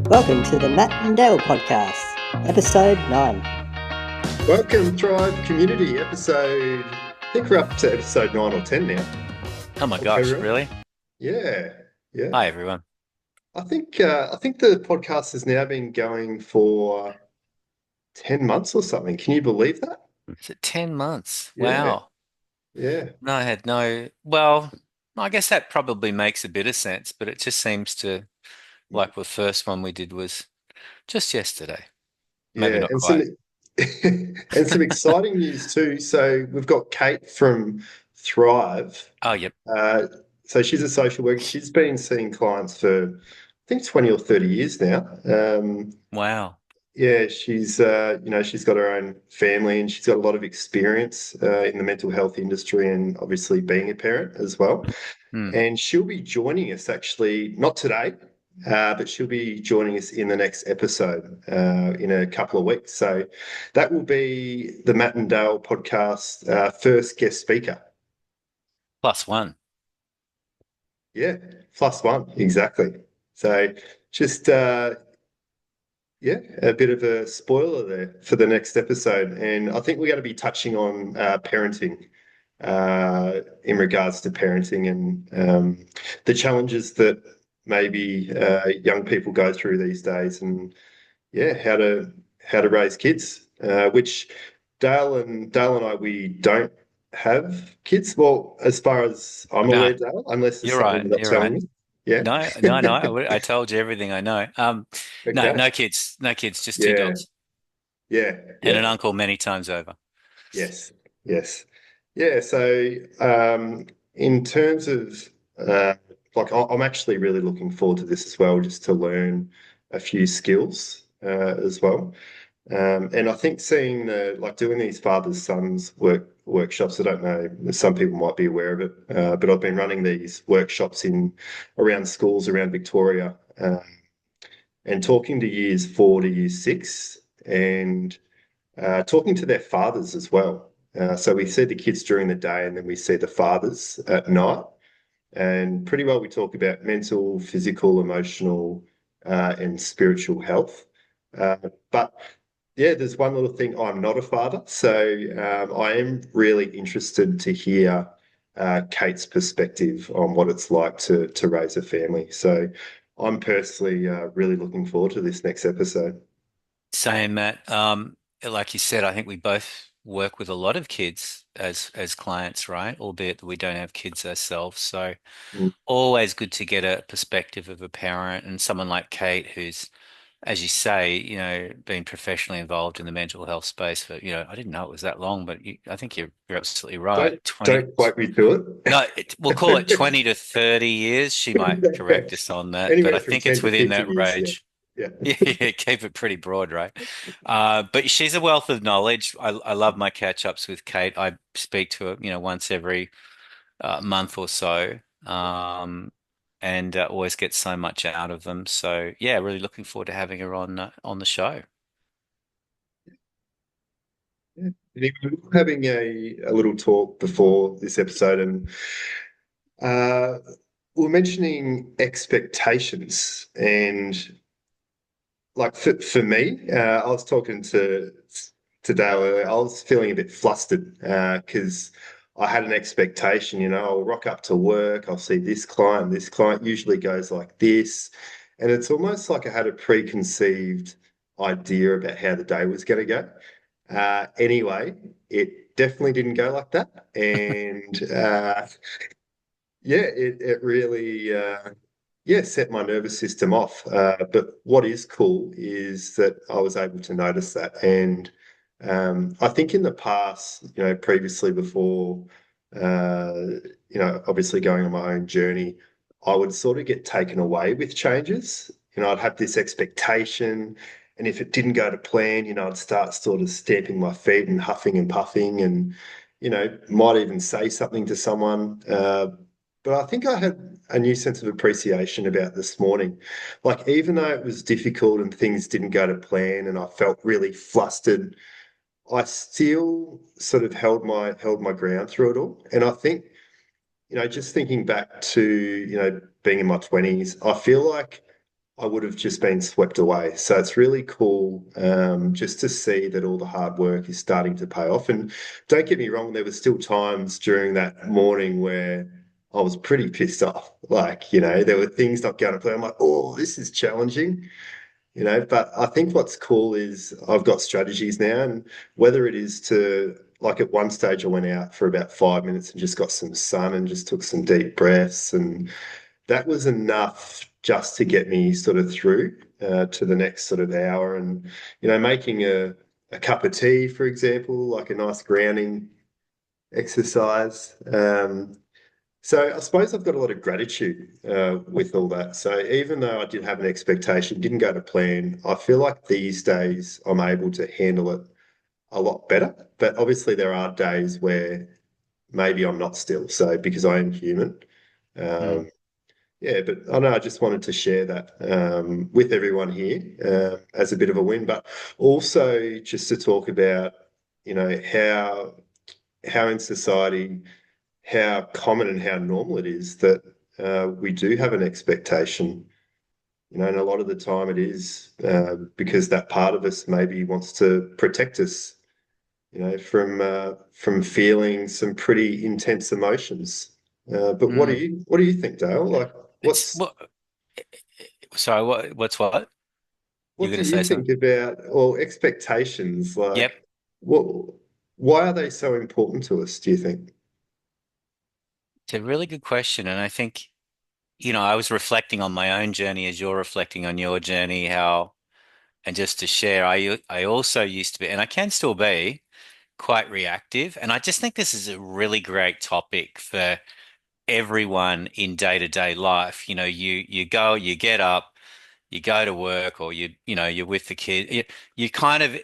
Welcome to the Matt and Dale podcast, episode 9. Welcome, Thrive Community, I think we're up to episode 9 or 10 now. Oh my gosh, right? really? Yeah. Hi, everyone. I think the podcast has now been going for 10 months or something. Can you believe that? Is it 10 months? Yeah. Wow. Yeah. No, I had well, I guess that probably makes a bit of sense, but it just seems to, like the first one we did was just yesterday. Maybe Yeah. not And quite. some exciting news too. So we've got Kate from Thrive. Oh, yep. So she's a social worker. She's been seeing clients for, I think, 20 or 30 years now. Wow. Yeah, she's got her own family and she's got a lot of experience in the mental health industry and obviously being a parent as well. Hmm. And she'll be joining us actually, not today, but she'll be joining us in the next episode in a couple of weeks. So that will be the Matt and Dale podcast first guest speaker. +1. Yeah, +1, exactly. So just a bit of a spoiler there for the next episode. And I think we're going to be touching on parenting in regards to parenting and the challenges that maybe young people go through these days and how to raise kids, which Dale and I, we don't have kids. Well, as far as I'm No, aware, Dale, unless there's you're something right. you're not You're telling right. me. Yeah. No. I told you everything I know. No, Okay. no kids, just two Yeah. dogs Yeah. and Yeah. an uncle many times over. Yes, yes. Yeah, so in terms of I'm actually really looking forward to this as well, just to learn a few skills as well. And I think seeing doing these fathers sons workshops, I don't know, some people might be aware of it, but I've been running these workshops in around schools around Victoria, and talking to years 4 to year 6 and talking to their fathers as well. So we see the kids during the day and then we see the fathers at night. And pretty well we talk about mental, physical, emotional, and spiritual health. But yeah, there's one little thing. I'm not a father. So I am really interested to hear Kate's perspective on what it's like to raise a family. So I'm personally really looking forward to this next episode. Same, Matt. Like you said, I think we both work with a lot of kids as clients, right? Albeit that we don't have kids ourselves. So Mm. always good to get a perspective of a parent and someone like Kate, who's, as you say, been professionally involved in the mental health space for, I didn't know it was that long, but I think you're absolutely right. Don't quote me to it. No, we'll call it 20 to 30 years. She might correct us on that, but Anywhere I from think 10 it's to within 50 that years, yeah. range. Yeah. Yeah, keep it pretty broad, right? But she's a wealth of knowledge. I love my catch-ups with Kate. I speak to her, once every month or so, and always get so much out of them. So yeah, really looking forward to having her on the show. Yeah. Anyway, we were having a little talk before this episode, and uh, we were mentioning expectations. And like for me, I was talking to Dale earlier, I was feeling a bit flustered because I had an expectation, I'll rock up to work, I'll see this client usually goes like this. And it's almost like I had a preconceived idea about how the day was going to go. Anyway, it definitely didn't go like that. And it really set my nervous system off. But what is cool is that I was able to notice that. And I think in the past, previously before, obviously going on my own journey, I would sort of get taken away with changes. I'd have this expectation. And if it didn't go to plan, I'd start sort of stamping my feet and huffing and puffing and, might even say something to someone. But I think I had a new sense of appreciation about this morning. Like, even though it was difficult and things didn't go to plan and I felt really flustered, I still sort of held my ground through it all. And I think, just thinking back to, being in my 20s, I feel like I would have just been swept away. So it's really cool just to see that all the hard work is starting to pay off. And don't get me wrong, there were still times during that morning where I was pretty pissed off. Like, there were things not going to plan. I'm like, oh, this is challenging, but I think what's cool is I've got strategies now, and whether it is to, like at one stage, I went out for about 5 minutes and just got some sun and just took some deep breaths, and that was enough just to get me sort of through to the next sort of hour. And making a cup of tea, for example, like a nice grounding exercise. So I suppose I've got a lot of gratitude with all that. So even though I did have an expectation, didn't go to plan, I feel like these days I'm able to handle it a lot better. But obviously there are days where maybe I'm not still. So because I am human. Mm. Um, yeah, but I know I just wanted to share that with everyone here as a bit of a win, but also just to talk about, how in society, how common and how normal it is that we do have an expectation, and a lot of the time it is because that part of us maybe wants to protect us, from feeling some pretty intense emotions. But what do Mm. you think, Dale? Like, It's what's what? Sorry, what's what? You're what going do to you say think something? about, or expectations? Yep. Like, what? Why are they so important to us, do you think? It's a really good question, and I think, I was reflecting on my own journey as you're reflecting on your journey, and just to share, I also used to be, and I can still be quite reactive, and I just think this is a really great topic for everyone in day-to-day life. You go, you get up, you go to work, or you're with the kid. You kind of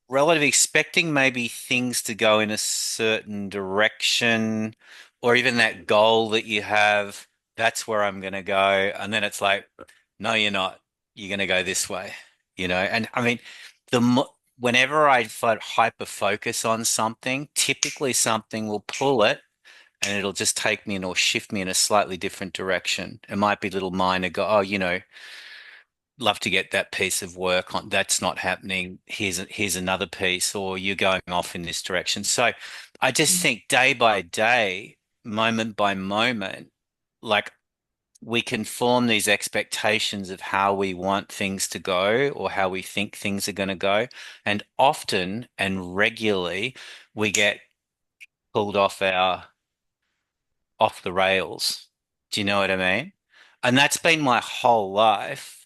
relative expecting maybe things to go in a certain direction, or even that goal that you have, that's where I'm going to go. And then it's like, no, you're not. You're going to go this way, And I mean, whenever I hyper focus on something, typically something will pull it and it'll just take me or shift me in a slightly different direction. It might be little minor go, oh, love to get that piece of work on. That's not happening. Here's another piece, or you're going off in this direction. So I just think day by day, moment by moment, like we can form these expectations of how we want things to go or how we think things are going to go. And often and regularly, we get pulled off the rails. Do you know what I mean? And that's been my whole life.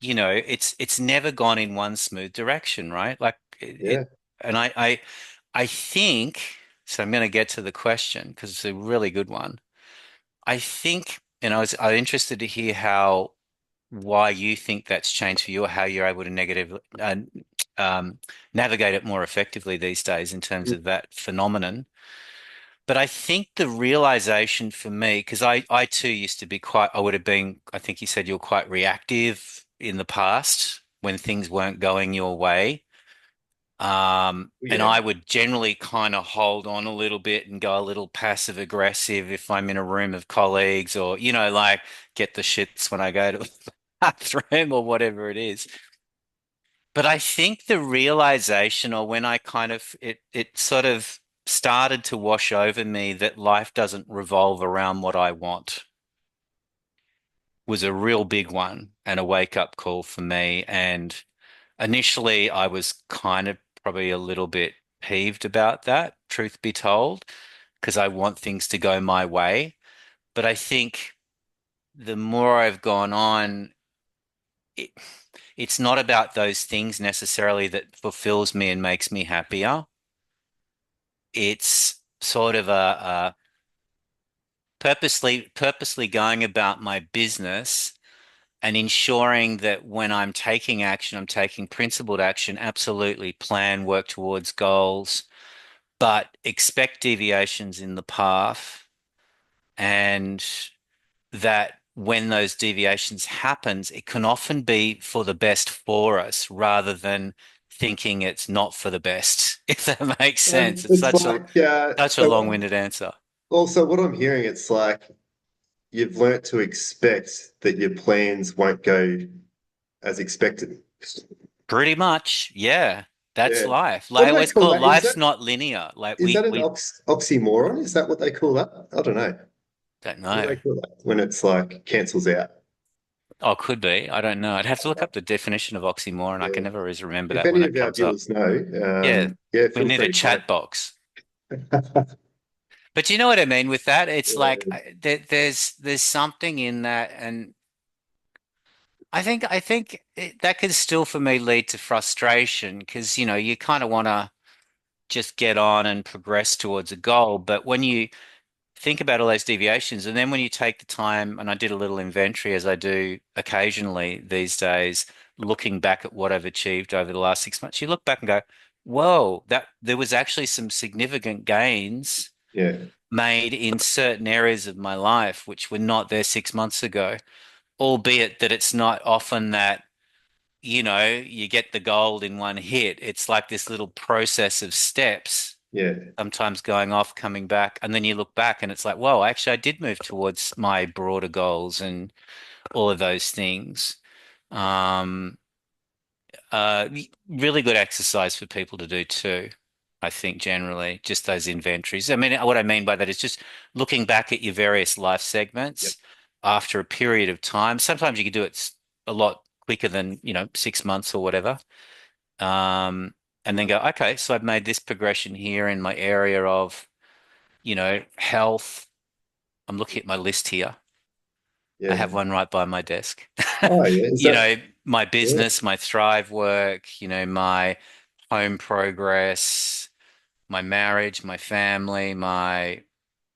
It's never gone in one smooth direction, right? Like Yeah, and I think, so I'm going to get to the question because it's a really good one. I think, and I was interested to hear why you think that's changed for you or how you're able to um, navigate it more effectively these days in terms of that phenomenon. But I think the realization for me, because I too used to be I would have been, I think you said you're quite reactive in the past when things weren't going your way. And yeah. I would generally kind of hold on a little bit and go a little passive aggressive if I'm in a room of colleagues or, like get the shits when I go to the bathroom or whatever it is. But I think the realization, or when I kind of it sort of started to wash over me that life doesn't revolve around what I want, was a real big one and a wake up call for me. And initially, I was kind of probably a little bit peeved about that, truth be told, because I want things to go my way. But I think the more I've gone on, it, it's not about those things necessarily that fulfills me and makes me happier. It's sort of a purposely going about my business and ensuring that when I'm taking action, I'm taking principled action, absolutely plan, work towards goals, but expect deviations in the path, and that when those deviations happens, it can often be for the best for us rather than thinking it's not for the best, if that makes sense. It's It's such a like such a long-winded answer. also what I'm hearing, it's like you've learnt to expect that your plans won't go as expected. Pretty much, yeah. That's Yeah. life. What Like do I they always call call that? life's not linear. Like Is that an we oxymoron? Is that what they call that? I don't know. don't What do know. they call that when it's like cancels out? Oh, could be. I don't know. I'd have to look up the definition of oxymoron. I can Yeah. never always remember If that when any it of our comes up. viewers know, Yeah, yeah, we feel need free a to comment. chat box. But you know what I mean with that? It's like Yeah, there's something in that, and that can still for me lead to frustration because you kind of want to just get on and progress towards a goal, but when you think about all those deviations, and then when you take the time, and I did a little inventory as I do occasionally these days, looking back at what I've achieved over the last 6 months, you look back and go, whoa, that there was actually some significant gains yeah, made in certain areas of my life which were not there 6 months ago, albeit that it's not often that, you get the gold in one hit. It's like this little process of steps, yeah. sometimes going off, coming back, and then you look back and it's like, whoa, actually, I did move towards my broader goals and all of those things. Um, Really good exercise for people to do too. I think generally just those inventories. I mean, what I mean by that is just looking back at your various life Yep. segments after a period of time. Sometimes you can do it a lot quicker than, 6 months or whatever. And then go, okay, so I've made this progression here in my area of, health. I'm looking at my list here. I have Yeah. one right by my desk. Oh, yeah. Is You that? know, my Yeah. business, my Thrive work, my home progress, my marriage, my family,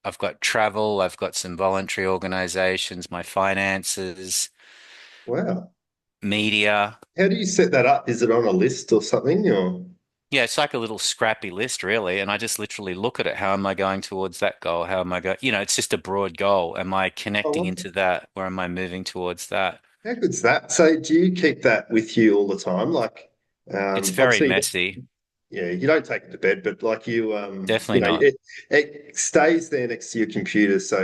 I've got travel, I've got some voluntary organizations, my finances, Wow. media. How do you set that up? Is it on a list or something? Or Yeah, it's like a little scrappy list, really. And I just literally look at it. How am I going towards that goal? How am I going? It's just a broad goal. Am I oh, connecting wow. into that, or am I moving towards that? How good's that? So, do you keep that with you all the time? Like, It's very obviously, messy. yeah, you don't take it to bed, but like Definitely not. it stays there next to your computer, so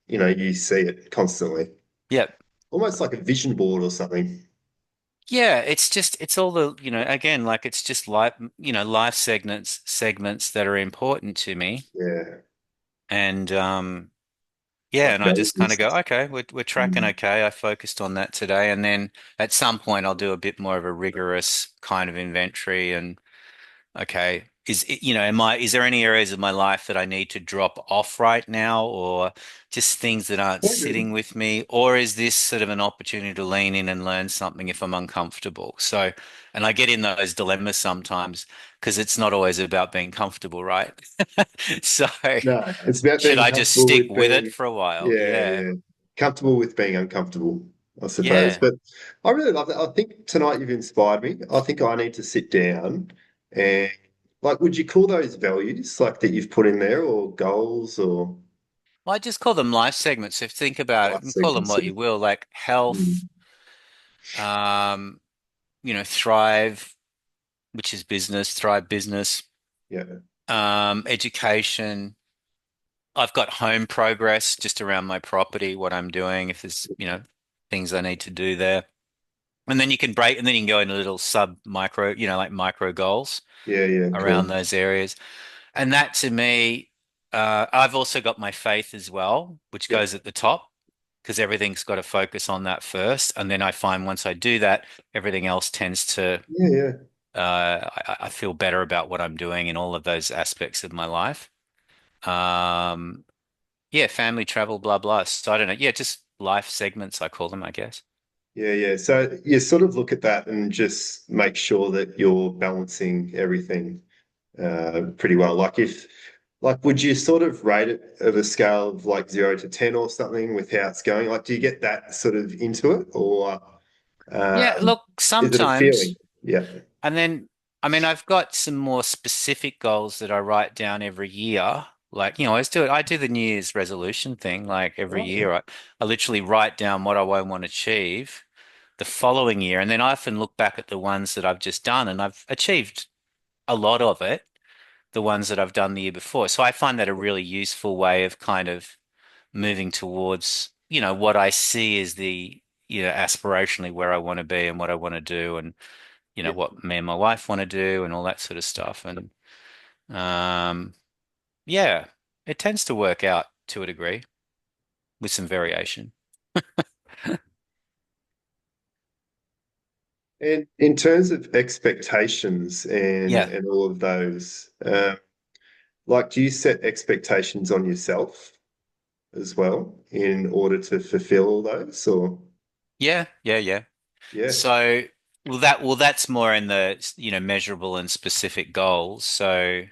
you see it constantly, Yep. almost like a vision board or something. Yeah, it's all the, again, like it's just life segments that are important to me. Yeah, And yeah, like and I values. just kind of go, okay, we're tracking Mm. okay. I focused on that today. And then at some point I'll do a bit more of a rigorous kind of inventory and okay, is there any areas of my life that I need to drop off right now, or just things that aren't Quite good. sitting with me, or is this sort of an opportunity to lean in and learn something if I'm uncomfortable? So, and I get in those dilemmas sometimes because it's not always about being comfortable, right? So, No, it's about should being I just comfortable stick with with it being, for a while? yeah, Yeah. yeah, comfortable with being uncomfortable, I suppose. Yeah. But I really love that. I think tonight you've inspired me. I think I need to sit down and like, would you call those values like that you've put in there or goals or Well, I just call them life segments. If you think about it, you life can call them segments? what you will, like Mm. health, um, thrive, which is business, Thrive Business, Yeah, education. I've got home progress just around my property, what I'm doing, if there's, things I need to do there. And then you can break, and then you can go into little sub micro, like micro goals yeah, yeah, around cool. those areas. And that to me, I've also got my faith as well, which Yeah, goes at the top because everything's got to focus on that first. And then I find once I do that, everything else tends to yeah, yeah, I feel better about what I'm doing in all of those aspects of my life. Um, yeah, family travel, blah, blah. So I don't know. Yeah, just life segments, I call them, I guess. yeah, yeah. So you sort of look at that and just make sure that you're balancing everything pretty well. Like, would you sort of rate it at a scale of like 0 to 10 or something with how it's going? Like, do you get that sort of into it, or Yeah, um, look, is it a feeling? sometimes. Yeah. And then, I mean, I've got some more specific goals that I write down every year. Like, I always do it. I do the New Year's resolution thing. Like every Oh, yeah. year, I literally write down what I want to achieve the following year. And then I often look back at the ones that I've just done and I've achieved a lot of it, the ones that I've done the year before. So I find that a really useful way of kind of moving towards. what I see is aspirationally where I want to be and what I want to do and, Yeah. what me and my wife want to do and all that sort of stuff. And um, yeah, it tends to work out to a degree with some variation. And in terms of expectations and Yeah. and all of those, like, do you set expectations on yourself as well in order to fulfill all those, or Yeah, yeah, yeah. yeah, So, that's more in the, measurable and specific goals. So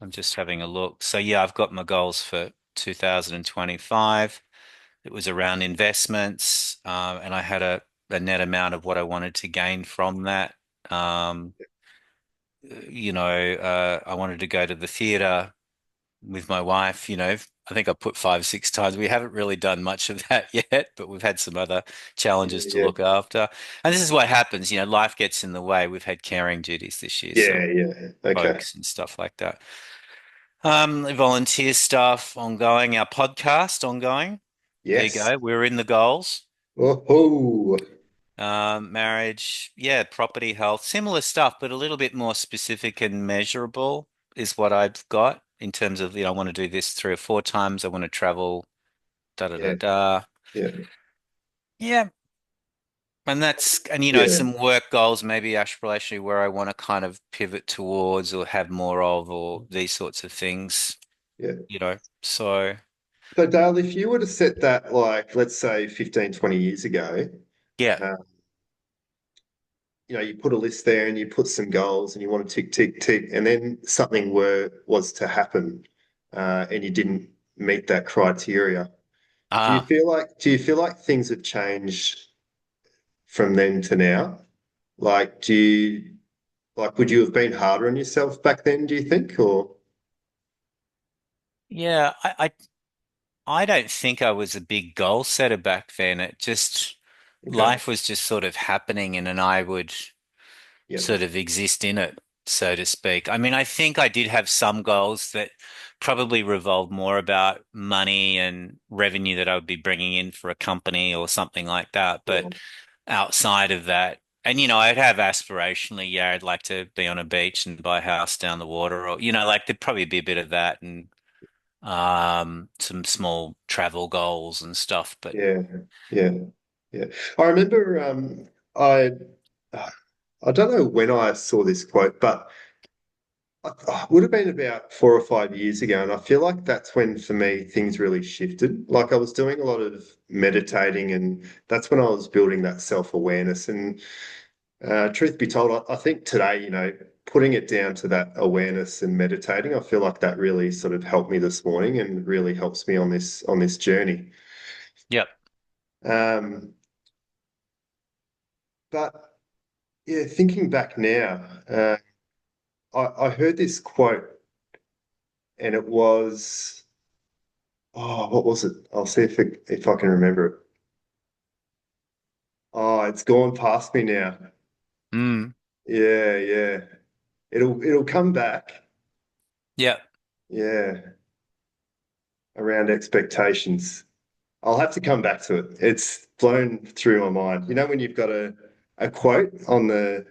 I'm just having a look. So yeah, I've got my goals for 2025. It was around investments, and I had a net amount of what I wanted to gain from that. Um, I wanted to go to the theater with my wife. I think I put 5, 6 times. We haven't really done much of that yet, but we've had some other challenges to yeah, look after. And this is what happens, life gets in the way. We've had caring duties this year, so yeah. Okay. folks and stuff like that. Volunteer stuff ongoing, our podcast ongoing. There you Yes. go. We're in the goals. Oh, Marriage, yeah, property, health, similar stuff, but a little bit more specific and measurable is what I've got in terms of, I want to do this 3 or 4 times. I want to travel, da da da yeah, da. yeah, Yeah. And yeah, some work goals, maybe aspirationally where I want to kind of pivot towards or have more of, or these sorts of things, yeah. So So, Dale, if you were to set that, like, let's say 15, 20 years ago, yeah. uh, you put a list there and you put some goals and you want to tick, tick, tick, and then something was to happen, and you didn't meet that criteria. Ah, Do you feel like things have changed from then to now? Like, would you have been harder on yourself back then, do you think? Or yeah. I don't think I was a big goal setter back then. okay. Life was just sort of happening and then I would Yep. sort of exist in it, so to speak. I mean, I think I did have some goals that probably revolved more about money and revenue that I would be bringing in for a company or something like that. But Yeah. outside of that, and I'd have aspirationally, yeah, I'd like to be on a beach and buy a house down the water, or like there'd probably be a bit of that and some small travel goals and stuff. But Yeah. Yeah. Yeah. I remember I don't know when I saw this quote, but it would have been about 4 or 5 years ago, and I feel like that's when for me things really shifted. Like I was doing a lot of meditating, and that's when I was building that self-awareness. And truth be told, I think today, putting it down to that awareness and meditating, I feel like that really sort of helped me this morning and really helps me on this journey. yep. Um, but yeah, thinking back now, I heard this quote, and it was, oh, what was it? I'll see if I can remember it. Oh, it's gone past me now. Mm, Yeah, yeah. It'll come back. yep. Yeah, around expectations. I'll have to come back to it. It's flown through my mind. You know when you've got a quote on the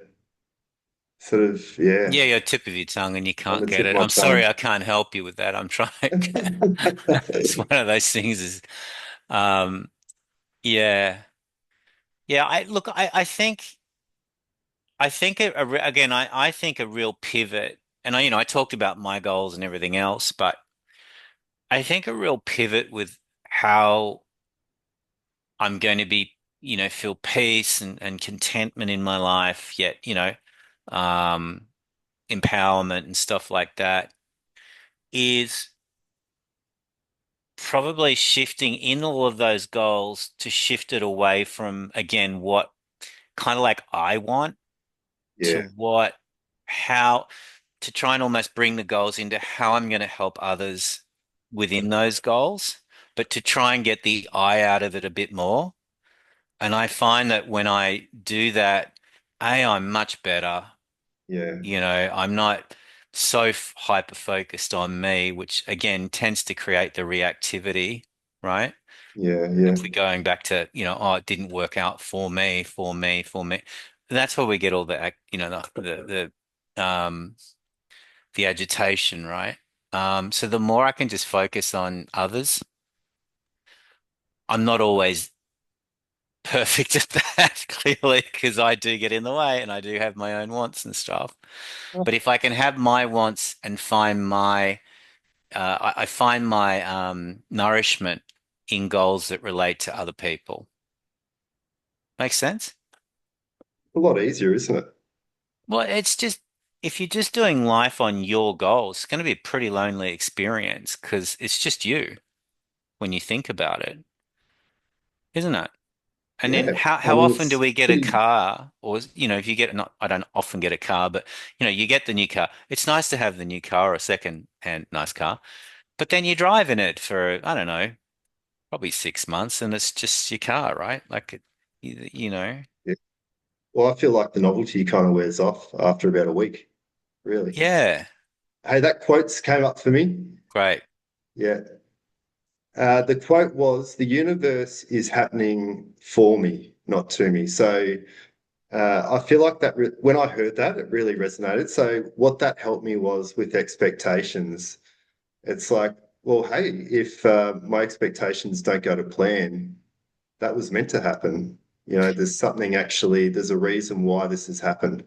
sort of, yeah, Yeah, your tip of your tongue and you on can't the get tip of it. my I'm sorry, tongue. I can't help you with that. I'm trying. It's one of those things is, um, yeah, yeah. I think again, I think a real pivot, and I talked about my goals and everything else, but I think a real pivot with how I'm going to be, feel peace and contentment in my life, yet, um, empowerment and stuff like that is probably shifting in all of those goals to shift it away from, again, what kind of like I want to Yeah, how to try and almost bring the goals into how I'm going to help others within those goals, but to try and get the I out of it a bit more. And I find that when I do that, I'm much better. yeah, I'm not so hyper focused on me, which again tends to create the reactivity, right? Yeah, yeah. If we're going back to, oh, it didn't work out for me, for me, for me. That's where we get all the agitation, right? So the more I can just focus on others, I'm not always perfect at that, clearly, because I do get in the way and I do have my own wants and stuff. But if I can have my wants and find I find my nourishment in goals that relate to other people. Makes sense? A lot easier, isn't it? Well, it's just if you're just doing life on your goals, it's going to be a pretty lonely experience because it's just you when you think about it, isn't it? And then Yeah. I how mean, often do it's we get a pretty, car or if you get not I don't often get a car, but you get the new car. It's nice to have the new car or a second hand nice car, but then you drive in it for I don't know, probably 6 months and it's just your car, right? Like you know. yeah. Well, I feel like the novelty kind of wears off after about a week, really. Yeah, Hey, that quotes came up for me. great. Yeah. The quote was, "The universe is happening for me, not to me." So I feel like that when I heard that, it really resonated. So what that helped me was with expectations. It's like, well, hey, if my expectations don't go to plan, that was meant to happen. There's something actually, there's a reason why this has happened.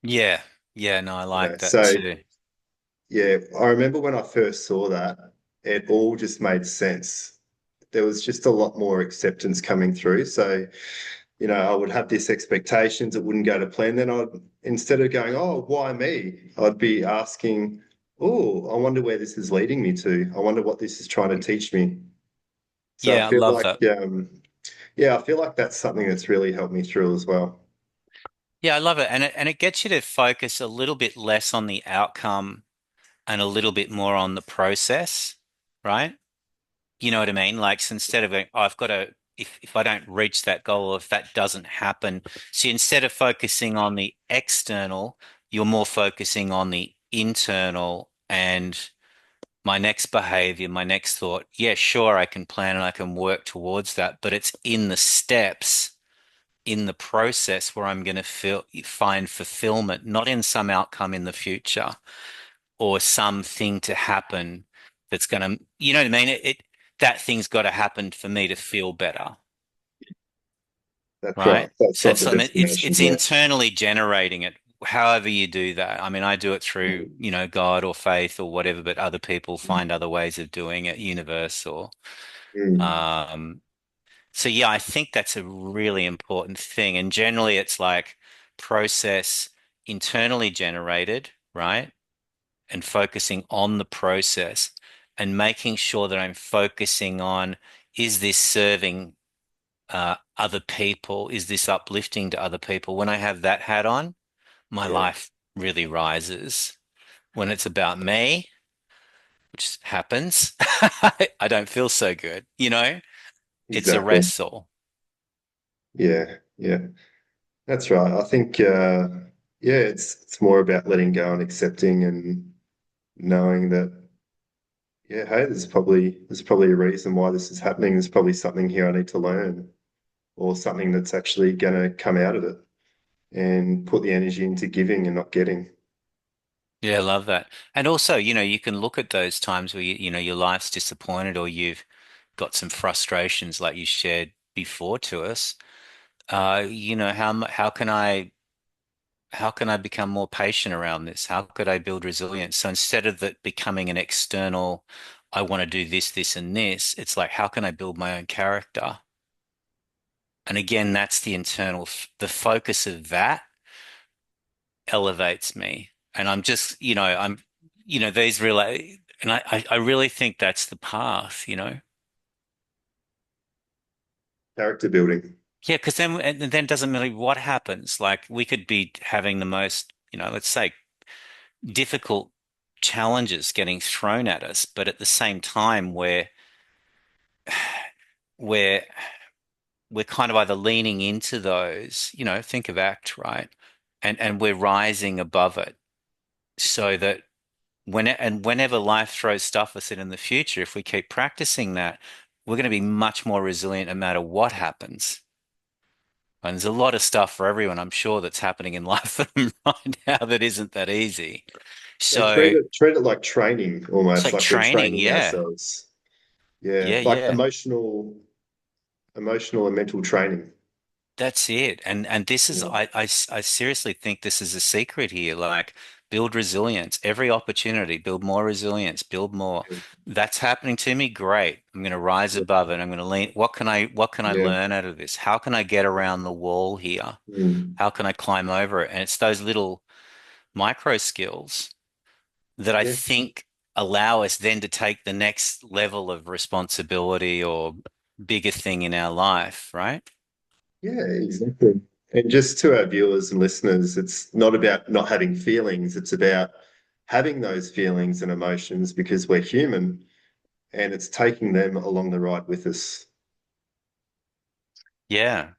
Yeah. Yeah, no, I like that So too. yeah, I remember when I first saw that, it all just made sense. There was just a lot more acceptance coming through. So, I would have this expectations, it wouldn't go to plan. Then instead of going, oh, why me? I'd be asking, oh, I wonder where this is leading me to. I wonder what this is trying to teach me. So I Yeah, I feel love like, that. yeah, I feel like that's something that's really helped me through as well. Yeah, I love it. And it gets you to focus a little bit less on the outcome and a little bit more on the process, right? You know what I mean? Like, so instead of going, oh, I've got to, if I don't reach that goal, or if that doesn't happen, so instead of focusing on the external, you're more focusing on the internal and my next behavior, my next thought. Yeah, sure, I can plan and I can work towards that, but it's in the steps, in the process where I'm going to find fulfillment, not in some outcome in the future or something to happen that's going to, you know what I mean? That thing's got to happen for me to feel better, That's right. right? That's So not it's the I mean, it's destination. it's Yeah. internally generating it. However you do that. I mean, I do it through, God or faith or whatever, but other people find other ways of doing it, universe or Mm. um so yeah, I think that's a really important thing. And generally it's like process internally generated, right? And focusing on the process and making sure that I'm focusing on is this serving other people? Is this uplifting to other people? When I have that hat on, my Yeah, life really rises. When it's about me, which happens, I don't feel so good. It's a exactly. wrestle. Yeah, yeah. That's right. I think, yeah, it's more about letting go and accepting and knowing that, yeah, hey, there's probably a reason why this is happening. There's probably something here I need to learn, or something that's actually going to come out of it, and put the energy into giving and not getting. Yeah, I love that. And also, you can look at those times where your life's disappointed or you've got some frustrations like you shared before to us. How can I become more patient around this? How could I build resilience? So instead of that becoming an external, I want to do this, this, and this, it's like, how can I build my own character? And again, that's the internal, the focus of that elevates me. And I'm just, these relate, and I really think that's the path. Character building. Yeah, because then it doesn't really what happens. Like we could be having the most, let's say difficult challenges getting thrown at us, but at the same time, we're we're kind of either leaning into those, think of ACT, right? And we're rising above it so that whenever life throws stuff at us in the future, if we keep practicing that, we're going to be much more resilient no matter what happens. And there's a lot of stuff for everyone, I'm sure, that's happening in life for them right now that isn't that easy. So treat So it like training, it's almost like like we're training. training Yeah. ourselves. Yeah, Yeah. like Yeah. emotional and mental training. That's it. And this is, Yeah, I seriously think this is a secret here. Like, build resilience. Every opportunity, build more resilience, build more. yeah, That's happening to me. Great. I'm going to rise above it. I'm going to lean. What can I yeah. learn out of this? How can I get around the wall here? Mm. How can I climb over it? And it's those little micro skills that I Yeah, think allow us then to take the next level of responsibility or bigger thing in our life, right? yeah, exactly. And just to our viewers and listeners, it's not about not having feelings, it's about having those feelings and emotions because we're human and it's taking them along the ride with us. Yeah.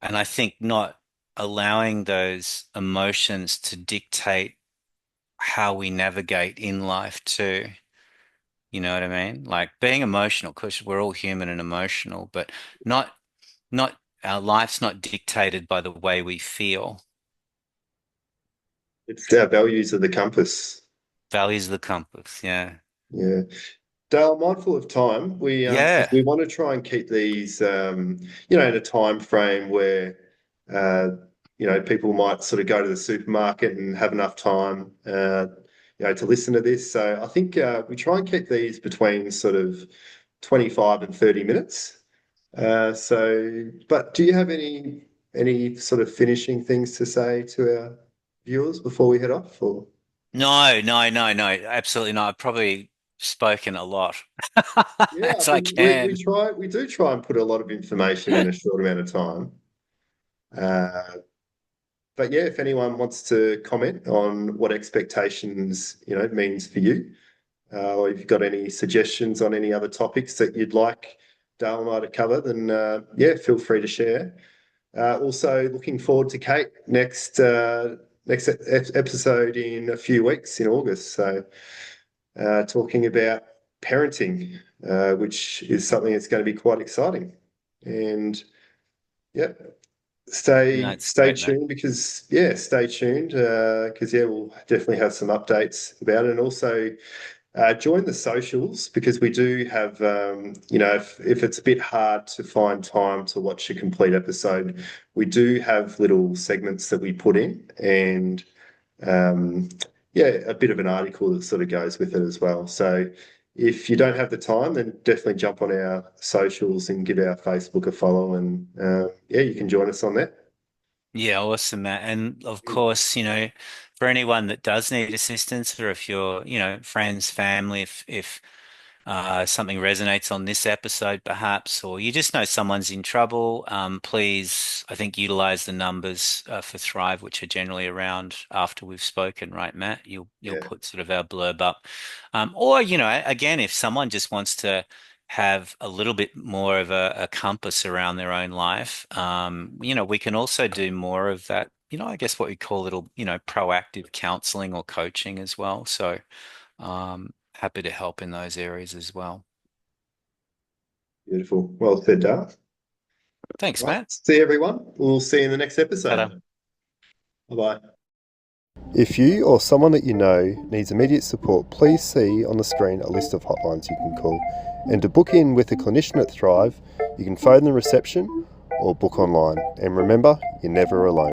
And I think not allowing those emotions to dictate how we navigate in life too. You know what I mean? Like being emotional, because we're all human and emotional, but not not our life's not dictated by the way we feel. It's our values are the compass. Values the compass. Yeah. Yeah. Dale, mindful of time, Yeah. we want to try and keep these, in a time frame where, uh, people might sort of go to the supermarket and have enough time, to listen to this. So I think we try and keep these between sort of 25 and 30 minutes. But do you have any sort of finishing things to say to our viewers before we head off? Or No, no, no, no, absolutely not. I've probably spoken a lot yeah, I as I think can. we do try and put a lot of information in a short amount of time. Uh, but yeah, if anyone wants to comment on what expectations, means for you, or if you've got any suggestions on any other topics that you'd like Dale and I to cover, then yeah, feel free to share. Also, looking forward to Kate next episode in a few weeks in August. So, talking about parenting, which is something that's going to be quite exciting. And yeah, No, stay it's stay great, mate. tuned because yeah, stay tuned because yeah, we'll definitely have some updates about it, and also join the socials because we do have, if it's a bit hard to find time to watch a complete episode, we do have little segments that we put in and um, yeah, a bit of an article that sort of goes with it as well. So if you don't have the time, then definitely jump on our socials and give our Facebook a follow, and yeah, you can join us on that. Yeah, awesome, Matt. And of course, for anyone that does need assistance, or if you're, friends, family, if something resonates on this episode, perhaps, or you just know someone's in trouble, please, I think, utilize the numbers for Thrive, which are generally around after we've spoken, right, Matt? You'll Yeah, put sort of our blurb up, or again, if someone just wants to have a little bit more of a compass around their own life, we can also do more of that. I guess what we call little, proactive counseling or coaching as well. So. Happy to help in those areas as well. beautiful. Well said, Dale. Thanks, Right, Matt. see everyone. We'll see you in the next Ta-da. episode. Bye bye. If you or someone that you know needs immediate support, please see on the screen a list of hotlines you can call. And to book in with a clinician at Thrive, you can phone the reception or book online. And remember, you're never alone.